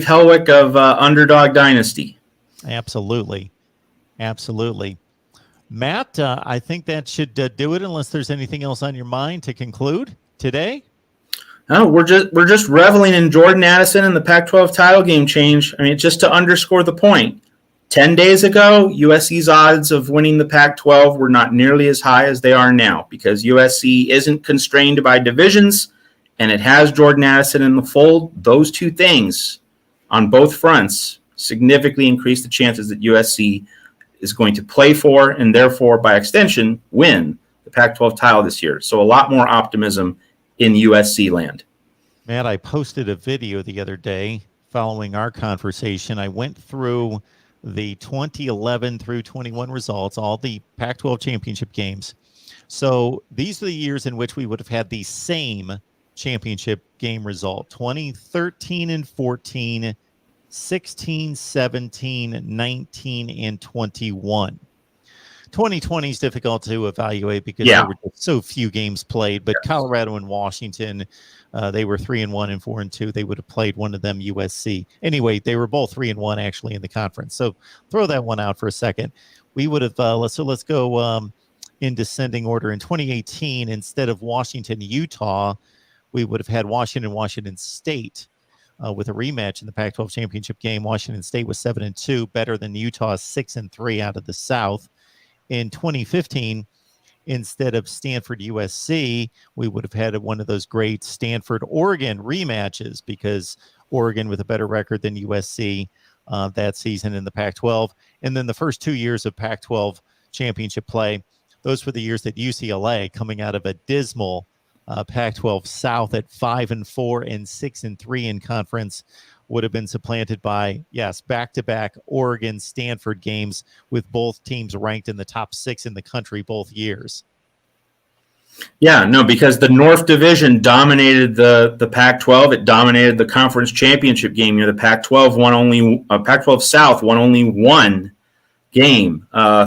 Helwick of Underdog Dynasty. Absolutely. Matt, I think that should do it, unless there's anything else on your mind to conclude today. No, we're just reveling in Jordan Addison and the Pac-12 title game change. I mean, just to underscore the point, 10 days ago, USC's odds of winning the Pac-12 were not nearly as high as they are now, because USC isn't constrained by divisions, and it has Jordan Addison in the fold. Those two things on both fronts significantly increase the chances that USC is going to play for and therefore, by extension, win the Pac-12 title this year. So a lot more optimism in USC land. Matt, I posted a video the other day following our conversation. I went through the 2011 through 21 results, all the Pac-12 championship games. So these are the years in which we would have had the same championship game result: 2013 and 14, 16, 17, 19, and 21. 2020 is difficult to evaluate because there were so few games played, but Colorado and Washington, they were 3-1 and 4-2. They would have played one of them, USC. Anyway, they were both 3-1 actually in the conference. So throw that one out for a second. We would have, let's go in descending order. In 2018, instead of Washington, Utah, we would have had Washington State with a rematch in the Pac-12 championship game. Washington State was 7-2, better than Utah's 6-3 out of the South. In 2015, instead of Stanford USC, we would have had one of those great Stanford Oregon rematches, because Oregon with a better record than USC that season in the Pac-12. And then the first 2 years of Pac-12 championship play, those were the years that UCLA, coming out of a dismal Pac-12 South at 5-4 and 6-3 in conference, would have been supplanted by, back-to-back Oregon Stanford games with both teams ranked in the top 6 in the country both years. Yeah, no, because the North Division dominated the Pac-12. It dominated the conference championship game. The Pac-12 South won only one game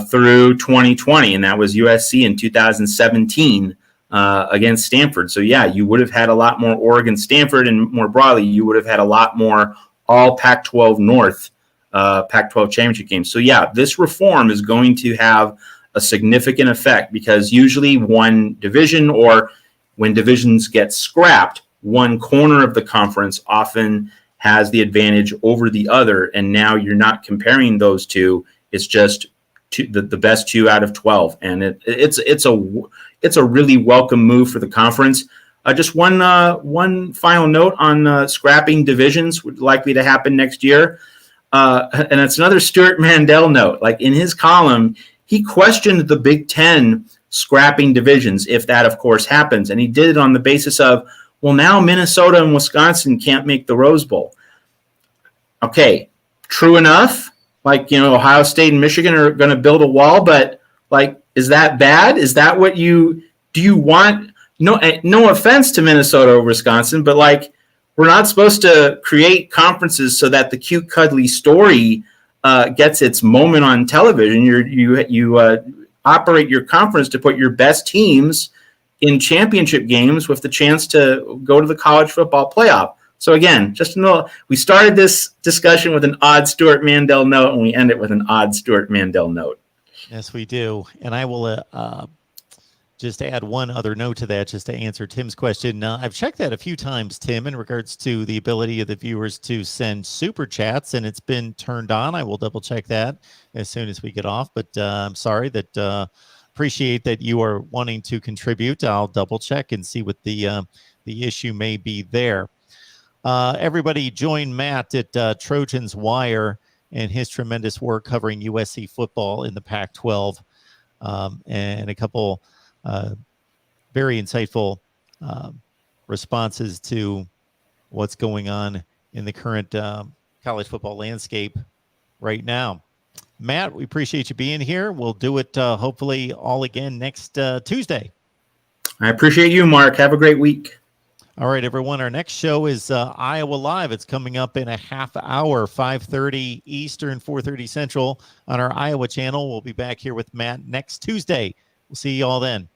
through 2020, and that was USC in 2017 against Stanford. So, you would have had a lot more Oregon Stanford, and more broadly, you would have had a lot more all Pac-12 North Pac-12 championship games. So, this reform is going to have a significant effect, because usually one division, or when divisions get scrapped, one corner of the conference often has the advantage over the other. And now you're not comparing those two. It's just the best 2 out of 12. And it's a really welcome move for the conference. Just one final note on scrapping divisions, likely to happen next year. And it's another Stuart Mandel note. Like, in his column, he questioned the Big Ten scrapping divisions, if that, of course, happens. And he did it on the basis of, well, now Minnesota and Wisconsin can't make the Rose Bowl. Okay, true enough. Like, Ohio State and Michigan are going to build a wall, but, like, is that bad? Is that what do you want? No offense to Minnesota or Wisconsin, but, like, we're not supposed to create conferences so that the cute, cuddly story gets its moment on television. You operate your conference to put your best teams in championship games with the chance to go to the college football playoff. So again, just to know, we started this discussion with an odd Stuart Mandel note, and we end it with an odd Stuart Mandel note. Yes, we do. And I will just add one other note to that, just to answer Tim's question. I've checked that a few times, Tim, in regards to the ability of the viewers to send super chats, and it's been turned on. I will double check that as soon as we get off. But I'm sorry that appreciate that you are wanting to contribute. I'll double check and see what the issue may be there. Everybody join Matt at Trojans Wire and his tremendous work covering USC football in the Pac-12, and a couple very insightful responses to what's going on in the current college football landscape right now. Matt, we appreciate you being here. We'll do it hopefully all again next Tuesday. I appreciate you, Mark. Have a great week. All right, everyone. Our next show is Iowa Live. It's coming up in a half hour, 5:30 Eastern, 4:30 Central on our Iowa channel. We'll be back here with Matt next Tuesday. We'll see you all then.